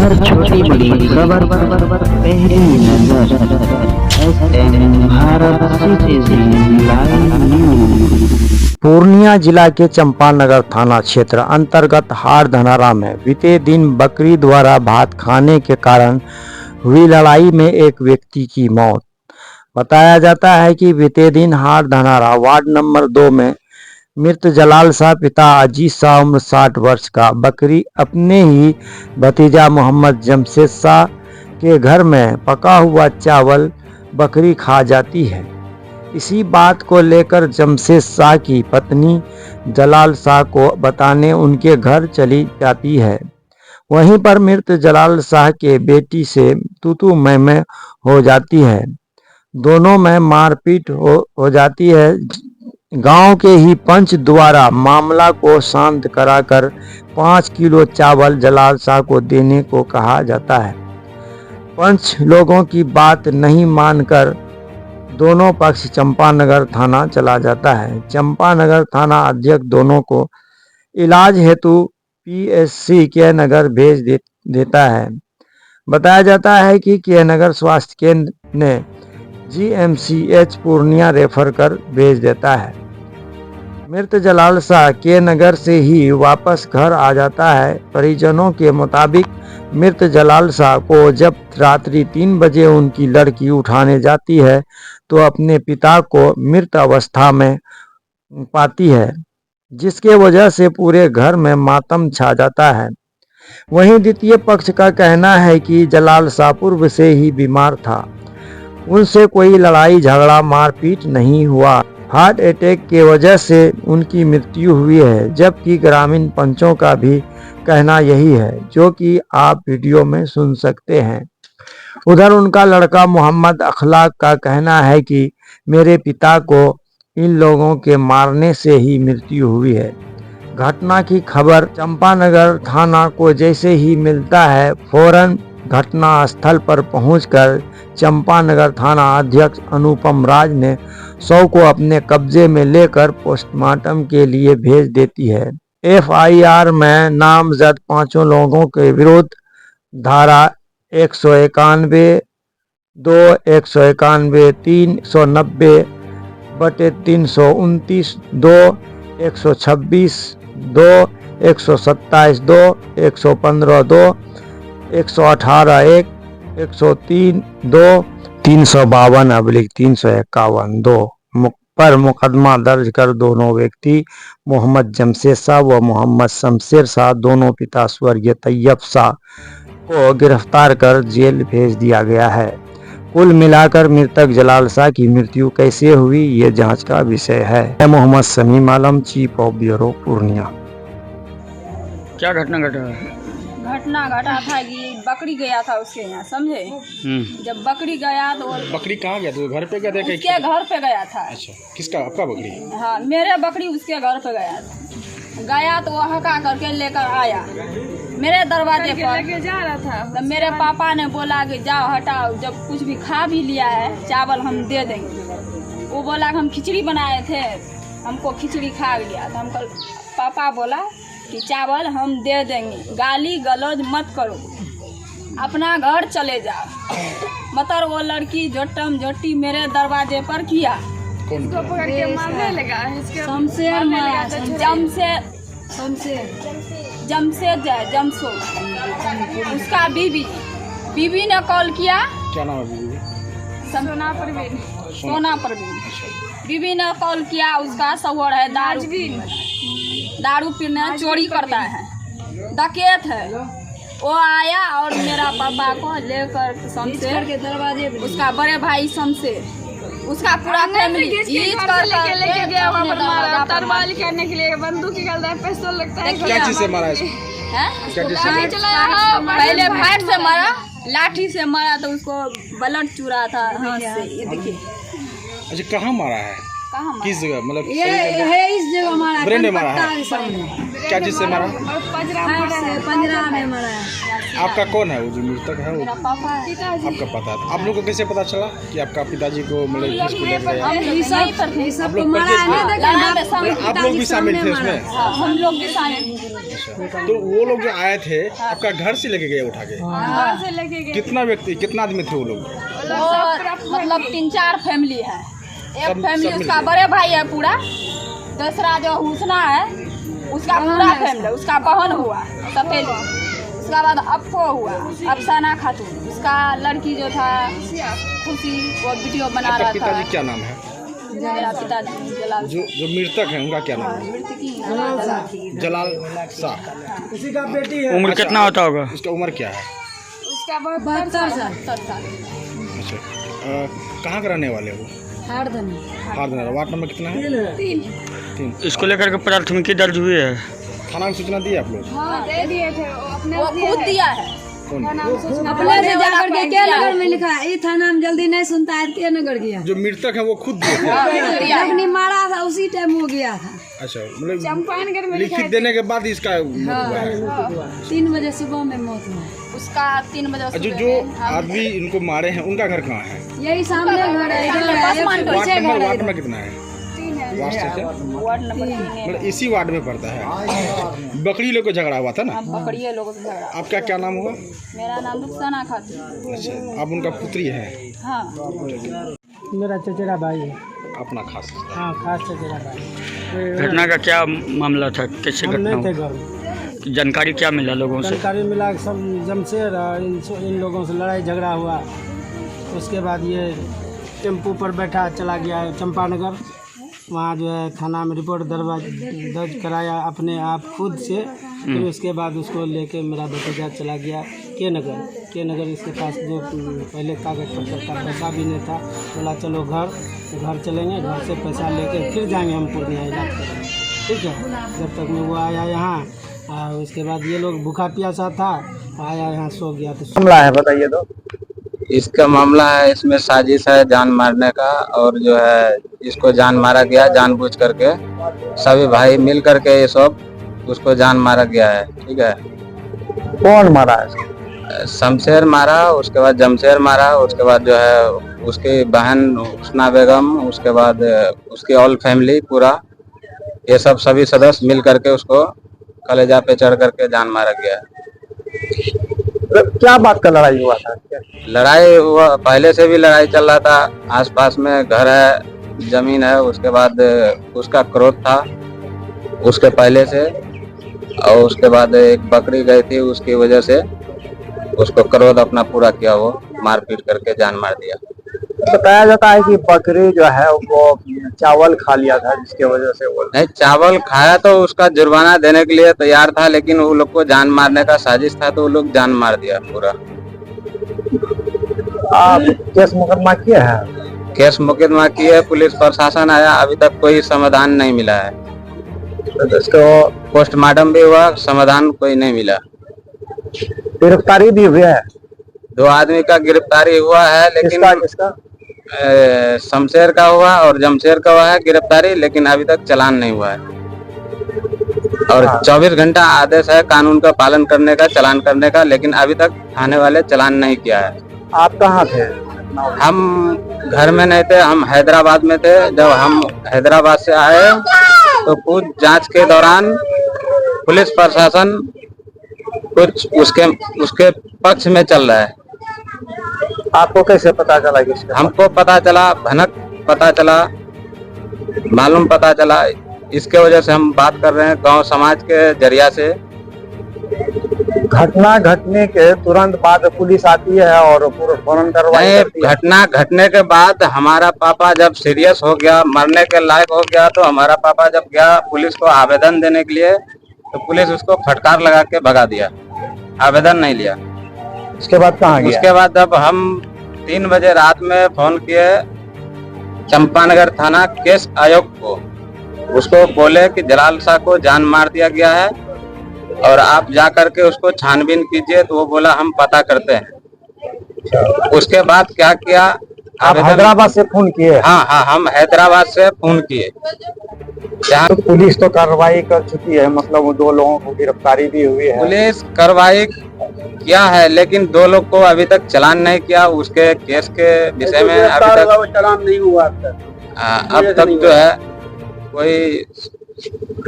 हर छोटी बड़ी खबर पहली नजर SM Bharat citizen live news. Purnia जिला के चंपानगर थाना क्षेत्र अंतर्गत हारधनारा में बीते दिन बकरी द्वारा भात खाने के कारण हुई लड़ाई में एक व्यक्ति की मौत। बताया जाता है कि बीते दिन हारधनारा वार्ड नंबर 2 में मृत जलाल शाह पिता अजीज शाह उम्र 60 वर्ष का बकरी अपने ही भतीजा मोहम्मद जमशेद शाह के घर में पका हुआ चावल बकरी खा जाती है। इसी बात को लेकर जमशेद शाह की पत्नी जलाल शाह को बताने उनके घर चली जाती है। वहीं पर मृत जलाल शाह के बेटी से तू मैं हो जाती है। दोनों में मारपीट हो जाती है। गांव के ही पंच द्वारा मामला को शांत कराकर 5 किलो चावल जलाल शाह को देने को कहा जाता है। पंच लोगों की बात नहीं मानकर दोनों पक्ष चंपानगर थाना चला जाता है। चंपानगर थाना अध्यक्ष दोनों को इलाज हेतु पीएससी के नगर भेज देता है। बताया जाता है कि के नगर स्वास्थ्य केंद्र ने जीएमसीएच पूर्णिया रेफर कर भेज देता है। मृत जलाल शाह के नगर से ही वापस घर आ जाता है। परिजनों के मुताबिक मृत जलाल शाह को जब रात्रि 3 बजे उनकी लड़की उठाने जाती है तो अपने पिता को मृत अवस्था में पाती है, जिसके वजह से पूरे घर में मातम छा जाता है। वहीं द्वितीय पक्ष का कहना है कि जलाल शाह पूर्व से ही बीमार था, उनसे कोई लड़ाई झगड़ा मारपीट नहीं हुआ। हार्ट अटैक के वजह से उनकी मृत्यु हुई है, जबकि ग्रामीण पंचों का भी कहना यही है, जो कि आप वीडियो में सुन सकते हैं। उधर उनका लड़का मोहम्मद अखलाक का कहना है कि मेरे पिता को इन लोगों के मारने से ही मृत्यु हुई है। घटना की खबर चंपानगर थाना को जैसे ही मिलता है, फौरन घटना स्थल पर पहुंचकर चंपानगर थाना अध्यक्ष अनुपम राज ने शव को अपने कब्जे में लेकर पोस्टमार्टम के लिए भेज देती है। एफआईआर में नामजद 5 लोगों के विरुद्ध धारा 191, 2, 191, 390 बटे 329, 2, 126, 2, 127, 2, 115, 2, 118, 1, 103, 2, 352/351, 2 पर मुकदमा दर्ज कर दोनों व्यक्ति मोहम्मद जमशेद शाह व मोहम्मद शमशेर शाह दोनों पिता स्वर्गीय तैयब शाह को गिरफ्तार कर जेल भेज दिया गया है। कुल मिलाकर मृतक जलाल शाह की मृत्यु कैसे हुई, ये जांच का विषय है। मोहम्मद शमीम आलम, चीफ ऑफ ब्यूरो, पूर्णिया। क्या घटना घटा? घटना घटा था कि बकरी गया था उसके यहाँ, समझे। जब बकरी गया तो बकरी कहाँ गया? तो घर पे गया था? उसके घर पे गया था। अच्छा, किसका? आपका बकरी? हाँ, मेरे बकरी उसके घर पे गया था। गया तो वो हका करके लेकर आया मेरे दरवाजे पर, लेके जा रहा था। तब मेरे पापा ने बोला कि जाओ हटाओ, जब कुछ भी खा भी लिया है चावल हम दे देंगे। वो बोला कि हम खिचड़ी बनाए थे, हमको खिचड़ी खा लिया। तो हमको पापा बोला कि चावल हम दे देंगे, गाली गलौज मत करो, अपना घर चले जाओ। मतलब वो लड़की जोटम जोटी मेरे दरवाजे पर किया। इसको पकड़ के मारने लगा। जमशेद उसका बीबी ने कॉल किया। क्या नाम है बीबी? सोना परवीन। बीबी ने कॉल किया, उसका शौहर है दारू पीने चोरी करता है, डकैत है। वो आया और मेरा पापा को लेकर शमशेर के दरवाजे, उसका बड़े भाई शमशेर, उसका पूरा फैमिली लेके गया वहाँ पर मारा, तरवाल करने के लिए बंदूक निकलता है, पिस्तौल लगता है। क्या चीज से मारा इसको? पहले फाइट से मारा, लाठी से मारा तो उसको ब्लड चूरा था हाथ से, ये देखिए। अच्छा, कहाँ मारा है? कहाँ मारा? किस जगह मतलब ये है इस जगह मारा, ब्रेन में मारा कनपट्टा है? के सामने, क्या चीज से मारा? हाथ से पंजरा में मारा है। आपका कौन है वो जो मृतक है वो? मेरा पापा है। आपका पता है? आप लोग को कैसे पता चला कि आपका पिताजी को मतलब किसको ले गया? हम लोग ये नहीं पर थे। सब आप सबको लोग मारा है ना, लड़ाई में शामिल आप लोग भी शामिल थे उसमें? हाँ, हम लोग भी शामिल थे। तो वो लोग जो आए थे आपका घर से लेके गए उठा के? घर से लेके गए। कितना व्यक्ति, कितना आदमी थे वो लोग? और मतलब 3-4 फैमिली है। एक सब फैमिली मिल उसका गए। बड़े भाई है पूरा, दूसरा जो हुसना है उसका पूरा फैमिली, उसका बहन हुआ सफेदी, उसका बाद अफो हुआ, अफसाना खातून, उसका लड़की जो था खुशी, वो वीडियो बना आपका रहा पिताजी था। क्या नाम है? मेरा पिताजी जलाल जो जो मृतक है उनका क्या नाम है? मृतकी है। जलाल शाह। उम्र कितना होता होगा? उसका उम्र क्या है? उसका बहुत 72 साल। 70 साल। अच्छा, कहाँ के रहने वाले हो? हारदनी। हारदना। वार्ड नंबर कितना है? 3। इसको लेकर के प्राथमिकी दर्ज हुई है। थाना में सूचना दी आप लोग? हाँ दे दिए थे, वो अपने वो खुद दिया है। कौन? अपने से जाकर के के नगर में लिखा है, ये थाना में जल्दी नहीं सुनता है, के नगर गया। जो मृतक है वो खुद दिए थे? जब नहीं मारा था उसी टाइम वो गया था। अच्छा, मतलब चंपानगढ़ में लिखित देने के बाद इसका मौत हुआ है? 3 बजे सुबह में मौत हुआ है। उसका 3 बजे जो सुबह जो में हम- आदमी इनको मारे हैं उनका घर कहाँ है? यही सामने घर है, इधर है, एक वार्ड पीछे घर है वार्ड इधर। में कितना है? वार्ड से वार्ड नंबर 3 है। मतलब इसी वार्ड में पड़ता है। बकरी लोग को झगड़ा हुआ था ना? हम पकड़िए लोगों से झगड़ा। आपका क्या नाम हुआ? मेरा नाम रुखसाना खातून। अच्छा, आप उनका पुत्री है? हाँ, मेरा चचेरा भाई है। अपना खास हाँ, खास चचेरा भाई। घटना का क्या मामला था? कैसे हम घटना नहीं थे हुआ? घर में। जानकारी क्या मिला लोगों से? जानकारी मिला कि सब जमशेर और इन लोगों से लड़ाई झगड़ा हुआ। उसके बाद ये टेम्पू पर बैठा चला गया चंपानगर, वहाँ जो है थाना में रिपोर्ट दर्ज कराया अपने आप खुद से। फिर उसके बाद उसको लेके मेरा भतीजा चला गया के नगर। इसके पास जो पहले कागज पत्तर का पैसा भी नहीं था, बोला चलो घर चलेंगे, घर से पैसा लेके फिर जाएंगे हम पूर्णिया इलाज करेंगे, ठीक है। जब तक में वो आया यहाँ, और उसके बाद ये लोग भूखा प्यासा था, आया यहाँ सो गया। तो मामला है बताइए तो। इसका मामला है, इसमें साजिश है जान मारने का, और जो है इसको जान मारा गया जानबूझ करके। सभी भाई मिल करके ये सब उसको जान मारा गया है, ठीक है। कौन मारा है? शमशेर मारा, उसके बाद जमशेर मारा, उसके बाद जो है उसकी बहन हुस्ना बेगम, उसके बाद उसकी ऑल फैमिली पूरा, ये सब सभी सदस्य मिल करके उसको कलेजा पे चढ़ करके जान मारा गया है। क्या बात का लड़ाई हुआ था? लड़ाई हुआ, पहले से भी लड़ाई चल रहा था। आसपास में घर है, जमीन है, उसके बाद उसका क्रोध था उसके पहले से, और उसके बाद एक बकरी गई थी, उसकी वजह से उसको क्रोध अपना पूरा किया, वो मारपीट करके जान मार दिया। बताया जाता है कि बकरी जो है वो चावल खा लिया था, जिसके वजह से वो नहीं, चावल खाया तो उसका जुर्माना देने के लिए तैयार था, लेकिन वो लोग को जान मारने का साजिश था, तो वो लोग जान मार दिया पूरा। आप केस मुकदमा किए हैं? केस मुकदमा किए, पुलिस प्रशासन आया, अभी तक कोई समाधान नहीं मिला है। तो इसको पोस्टमार्टम भी हुआ, समाधान कोई नहीं मिला। गिरफ्तारी भी हुई है? 2 आदमी का गिरफ्तारी हुआ है, लेकिन किसका? शमशेर का हुआ और जमशेर का हुआ है गिरफ्तारी, लेकिन अभी तक चालान नहीं हुआ है। और 24 घंटा आदेश है कानून का पालन करने का, चालान करने का, लेकिन अभी तक थाने वाले चालान नहीं किया है। आप कहाँ थे? हम घर में नहीं थे, हम हैदराबाद में थे। जब हम हैदराबाद से आए तो कुछ जांच के दौरान पुलिस प्रशासन कुछ उसके पक्ष में चल रहा है। आपको कैसे पता चला कि इसका? हमको पता चला, भनक पता चला, मालूम पता चला, इसके वजह से हम बात कर रहे हैं गांव समाज के जरिया से। घटना घटने के तुरंत बाद पुलिस आती है और फौरन कार्रवाई करती है। घटना घटने के बाद हमारा पापा जब सीरियस हो गया, मरने के लायक हो गया, तो हमारा पापा जब गया पुलिस को आवेदन देने के लिए, तो पुलिस उसको फटकार लगा के भगा दिया, आवेदन नहीं लिया। उसके बाद कहाँ गया? उसके बाद जब हम 3 बजे रात में फोन किए चंपानगर थाना केस आयोग को, उसको बोले कि जलाल शाह को जान मार दिया गया है और आप जा करके उसको छानबीन कीजिए, तो वो बोला हम पता करते हैं। उसके बाद क्या किया, आप हैदराबाद से फोन किए? हाँ हाँ, हम हैदराबाद से फोन किए। तो पुलिस तो कार्रवाई कर चुकी है, मतलब वो 2 लोगों को गिरफ्तारी भी हुई है। पुलिस कार्रवाई किया है, लेकिन 2 लोग को अभी तक चालान नहीं किया। उसके केस के विषय में अभी तक चालान नहीं हुआ। अब तक जो है कोई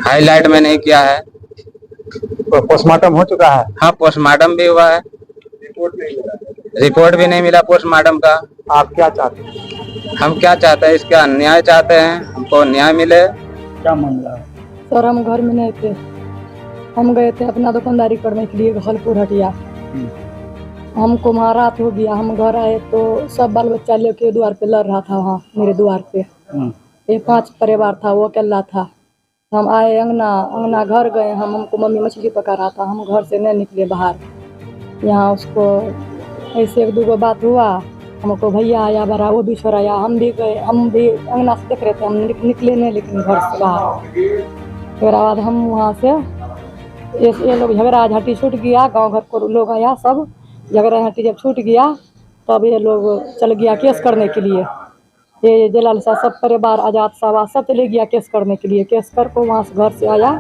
हाईलाइट में नहीं किया है। तो पोस्टमार्टम हो चुका है? हाँ, पोस्टमार्टम भी हुआ है, रिपोर्ट भी नहीं मिला पोस्टमार्टम का। आप क्या चाहते हैं? हम क्या चाहते हैं, इसका न्याय चाहते हैं, हमको न्याय मिले। क्या मामला है? सर हम घर में नहीं थे, हम गए थे अपना दुकानदारी करने के लिए खलपुर हटिया। हमको वहाँ रात हो गया, हम घर आए तो सब बाल बच्चा लेके द्वार पे लड़ रहा था। वहाँ मेरे द्वार पे 5 परिवार था, वो अकेला था। हम आए अंगना घर गए हमको मम्मी मछली पका रहा था, हम घर से नहीं निकले बाहर। यहाँ उसको ऐसे 1-2 बात हुआ, हमको भैया आया बड़ा, वो भी छोड़ाया, हम भी गए, हम भी अंगना से देख रहे थे, हम निकले नहीं लेकिन घर से बाहर। फिर बाद हम वहाँ से ये लोग झगड़ा झाटी छूट गया, गांव घर को लोग आया, सब झगड़ा झाटी जब छूट गया तब ये लोग चल गया केस करने के लिए। ये जलाल शाह सब परिवार आजाद साहब सब चले गया केस करने के लिए। केस कर को वहाँ से घर से आया,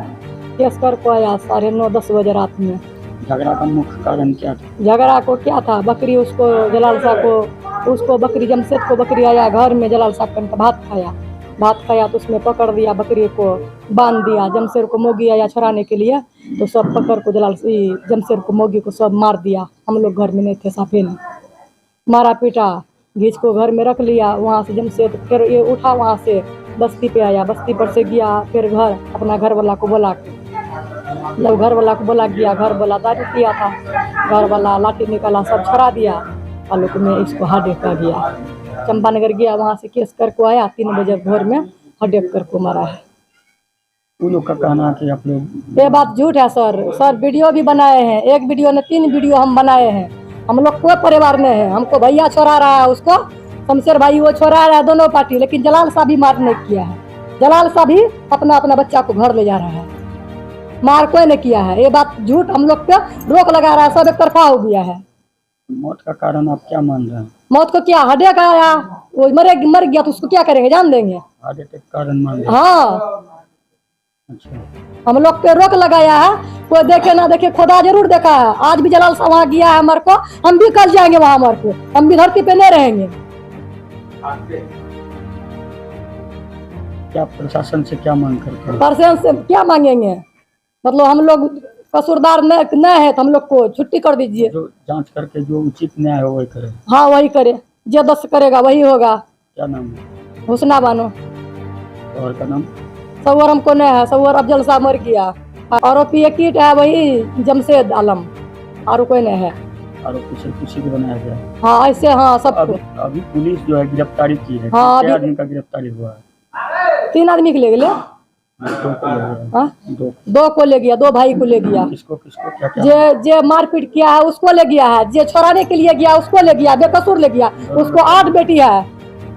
केस कर को आया 9:30-10 बजे रात में। झगड़ा का मुख्य कारण क्या था? झगड़ा को क्या था, बकरी उसको जलाल शाह को, उसको बकरी जमशेद को बकरी आया घर में, जलाल शाह का भात खाया तो उसमें पकड़ दिया, बकरी को बांध दिया। जमशेद को मोगी आया छुड़ाने के लिए तो सब पकड़ को जमशेद को मोगी को सब मार दिया। हम लोग घर में नहीं थे, साफे नहीं मारा पीटा, घींच को घर में रख लिया। वहाँ से जमशेद फिर ये उठा, वहाँ से बस्ती पे आया, बस्ती पर से गया फिर घर, अपना घर वाला को बोला, जब घर वाला को बोला गया, घर वाला दारू पिया था, घर वाला लाठी निकाला सब छड़ा दिया, आलोक में इसको हडेक कर गया। चंपानगर गया, वहाँ से केस कर को आया, 3 बजे भोर में हडेक कर को मारा है। उन लोग का कहना है कि आप लोग, ये बात झूठ है सर वीडियो भी बनाए हैं, 1 वीडियो ने 3 वीडियो हम बनाए हैं। हम लोग कोई परिवार में है, हमको भैया छोड़ा रहा है, उसको शमशेर भाई वो छोड़ा रहा है, दोनों पार्टी, लेकिन जलाल शाह भी मार नहीं किया है। जलाल शाह भी अपना बच्चा को घर ले जा रहा है, मार कोई नहीं किया है। ये बात झूठ, हम लोग पे रोक लगा रहा है, सब एक तरफा हो गया है। मौत का कारण आप क्या मान रहे हैं? मौत को क्या हडेक आया, वो मर गया तो उसको क्या करेंगे, जान देंगे? हार्ट अटैक कारण मान रहे हैं? हाँ, अच्छा, हम लोग पे रोक लगाया है, कोई देखे ना देखे, खुदा जरूर देखा है। आज भी जलाल शाह वहाँ गया है हमारे को, हम भी कल जाएंगे वहाँ, हमारे को हम भी धरती पे नहीं रहेंगे। क्या प्रशासन से क्या मांग करते हैं? प्रशासन से क्या मांगेंगे, मतलब हम लोग कसूरदार नहीं है तो हम लोग को छुट्टी कर दीजिए। जो जांच करके जो उचित न्याय हो वही करे। हाँ वही करे, जो 10 करेगा वही होगा। क्या नाम है? हुस्ना बानो। और का नाम? सवर हमको नहीं है, सवर अफजल शाह मर गया। आरोपी एक ही है, वही जमशेद आलम, और कोई नहीं है। आरोपी से किसी को बनाया गया? हाँ ऐसे, हाँ सबको। अभी पुलिस जो है गिरफ्तारी की है, हाँ, कितने आदमी का गिरफ्तारी हुआ है? 3 आदमी के ले गए, 2 को ले गया, 2 भाई को ले गया। किसको क्या? जे मारपीट किया है उसको ले गया है, जे छोड़ाने के लिए गया उसको ले गया, बेकसूर ले गया। उसको 8 बेटी है,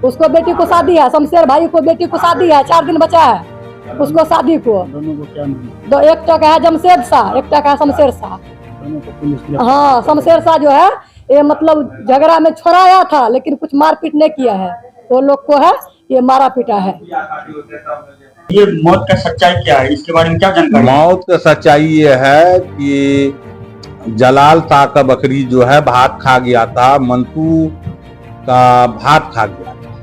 उसको बेटी को शादी है, शमशेर भाई को बेटी को शादी है, 4 दिन बचा है उसको शादी को। दोनों को क्या नाम? एक का है जमशेद शाह, एक का है शमशेर शाह। दोनों को पुलिस? हाँ, शमशेर शाह जो है ये मतलब झगड़ा में छोड़ाया था, लेकिन कुछ मारपीट नहीं किया है। वो लोग को है ये मारा पीटा है। ये मौत का सच्चाई क्या है, इसके बारे में क्या जानकारी? मौत का सच्चाई ये है कि जलाल शाह का बकरी जो है भात खा गया था, मंटू का भात खा गया था।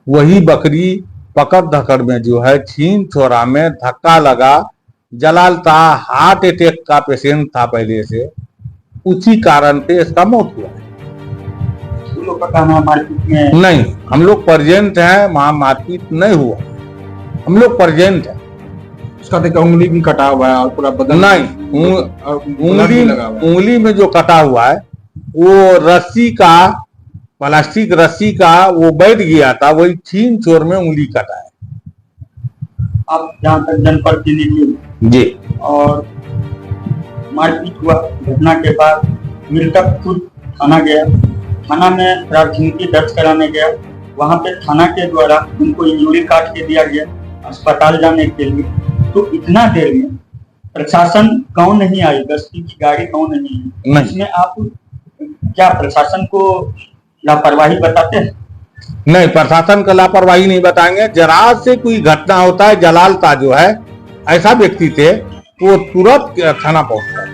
वही बकरी पकड़ धकड़ में जो है छीन छोरा में धक्का लगा। जलाल शाह हार्ट अटैक का पेशेंट था पहले से, उसी कारण से इसका मौत हुआ है। लोग का कहना मारपीट में नहीं, हम लोग प्रेजेंट हैं, वहां मारपीट नहीं हुआ, हम लोग प्रेजेंट है। उसका देखा उंगली भी कटा हुआ है और पूरा बदन नहीं, उंगली में जो कटा हुआ है वो रस्सी का, प्लास्टिक रस्सी का वो बैठ गया था, वही छीन छोर में उंगली कटा है। आप जहाँ तक जनप्रतिनिधि जी, और मारपीट हुआ घटना के बाद मृतक खुद थाना गया, थाना में प्राथमिकी दर्ज कराने गया। वहाँ पे थाना के द्वारा उनको इंजरी काट के दिया गया अस्पताल जाने के लिए। तो इतना देर में प्रशासन क्यों नहीं आई, गश्ती की गाड़ी क्यों नहीं आई? इसमें आप क्या प्रशासन को लापरवाही बताते हैं? नहीं, प्रशासन का लापरवाही नहीं बताएंगे। जरा से कोई घटना होता है, जलालता जो है ऐसा व्यक्ति थे वो तुरंत थाना पहुंचता है।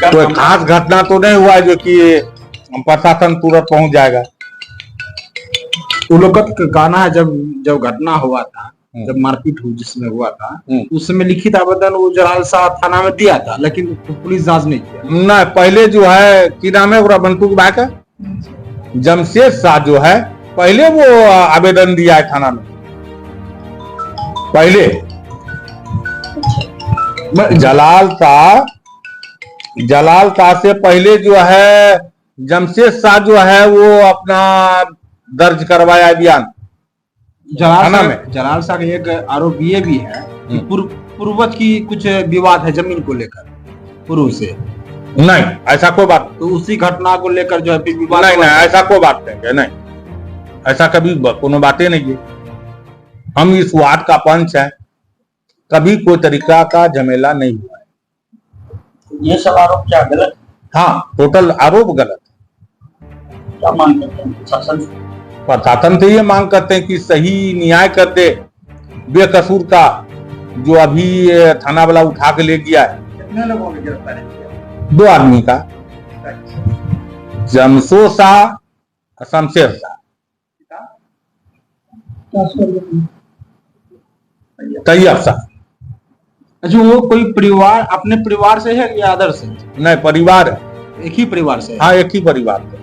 कोई खास घटना तो नहीं हुआ है जो कि प्रशासन तुरंत पहुंच जाएगा। वो लोग का कहना है जब घटना हुआ था, जब मारपीट हुई जिसमें हुआ था, उस समय लिखित आवेदन वो जलाल शाह थाना में दिया था, लेकिन पुलिस जांच नहीं किया। नहीं, पहले जो है की नाम है बंटू भाई का, जमशेद शाह जो है पहले वो आवेदन दिया है थाना में। पहले जलाल शाह से पहले जो है जमशेद शाह जो है वो अपना दर्ज करवाया अभियान जलाल शाह का एक आरोप ये भी है कि पूर्वज की कुछ विवाद है जमीन को लेकर पूर्व से। नहीं, ऐसा कोई बात तो उसी घटना को लेकर जो है विवाद नहीं, ऐसा कोई बात नहीं है। नहीं, ऐसा कभी कोनो बातें नहीं है। हम इस वार्ड का पंच है, कभी कोई तरीका का झमेला नहीं हुआ है। ये सब आरोप क्या गलत? हाँ, टोटल आरोप गलत। क्या मांग करते हैं प्रशासन से ये मांग करते हैं कि सही न्याय कर दे बेकसूर का, जो अभी थाना वाला उठा के ले गया है। कितने लोगों की गिरफ्तारी किया? 2 आदमी का, जमशो शाह और शमशेर शाह। तैयब शाह। अच्छा, वो कोई परिवार अपने परिवार से है या अदर से? नहीं, परिवार है, एक ही परिवार से। हाँ, एक ही परिवार से।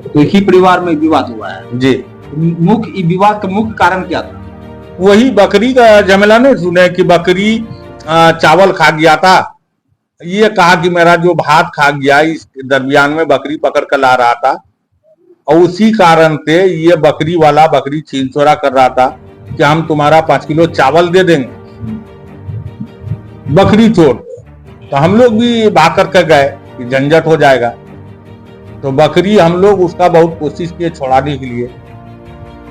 तो एक ही परिवार में विवाद हुआ है जी। मुख्य विवाद का मुख्य कारण क्या था? वही बकरी का झमेला नहीं सुने कि बकरी चावल खा गया था। ये कहा कि मेरा जो भात खा गया, इस दरमियान में बकरी पकड़ कर ला रहा था और उसी कारण से ये बकरी वाला बकरी छीन छोड़ा कर रहा था कि हम तुम्हारा 5 किलो चावल दे देंगे, बकरी छोड़। तो हम लोग भी भाग कर गए कि झंझट हो जाएगा। तो बकरी हम लोग उसका बहुत कोशिश किए छोड़ाने के लिए,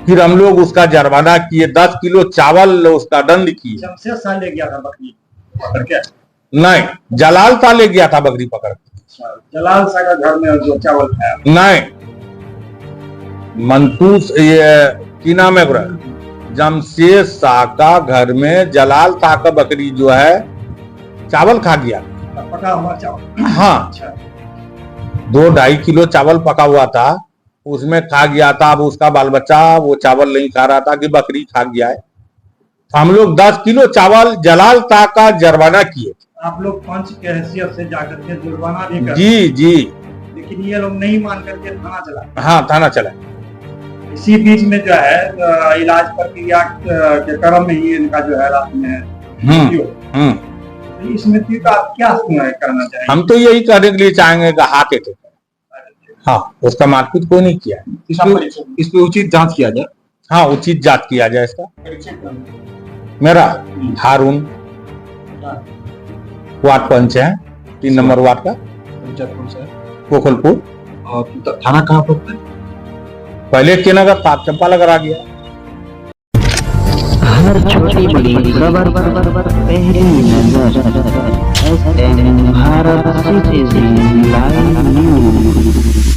फिर हम लोग उसका जुर्माना किए, 10 किलो चावल उसका दंड किए। जमशेद शाह ले गया था बकरी पकड़ के? नहीं, जलाल शाह ले गया था बकरी पकड़ के। जलाल शाह का घर में जो चावल खाया? नहीं, मंतूस ये की नाम है, जमशेद शाह का घर में जलाल शाह का बकरी जो है चावल खा गया। पका हुआ चावल? हाँ, 2-2.5 किलो चावल पका हुआ था, उसमें खा गया था। अब उसका बाल बच्चा वो चावल नहीं खा रहा था कि बकरी खा गया है। तो हम लोग 10 किलो चावल जलाल शाह का जुर्माना किए। आप लोग पंच के हैसियत से जाकर के जुर्माना भी कर? जी जी। लेकिन ये लोग नहीं मान करके थाना चला? हाँ, थाना चला। इसी बीच में जो है इलाज प्रक्रिया के क्रम में ही इनका जो है रात में इस मृत्यु का आप क्या करना चाहिए? हम तो यही करने के लिए चाहेंगे कि हाथ अटैक। हाँ, उसका मारपीट कोई नहीं किया। इस पे उचित जांच किया जाए। हाँ, उचित जांच किया जाए इसका। मेरा हारून वार्ड पंच है, 3 नंबर वार्ड का, पंचायत कौन सा है? गोकुलपुर। और थाना कहाँ पर? पहले के नगर था, चंपा नगर आ गया। हर छोटी बड़ी खबर पहली नजर, भारत सिटीजन लाइव न्यूज़।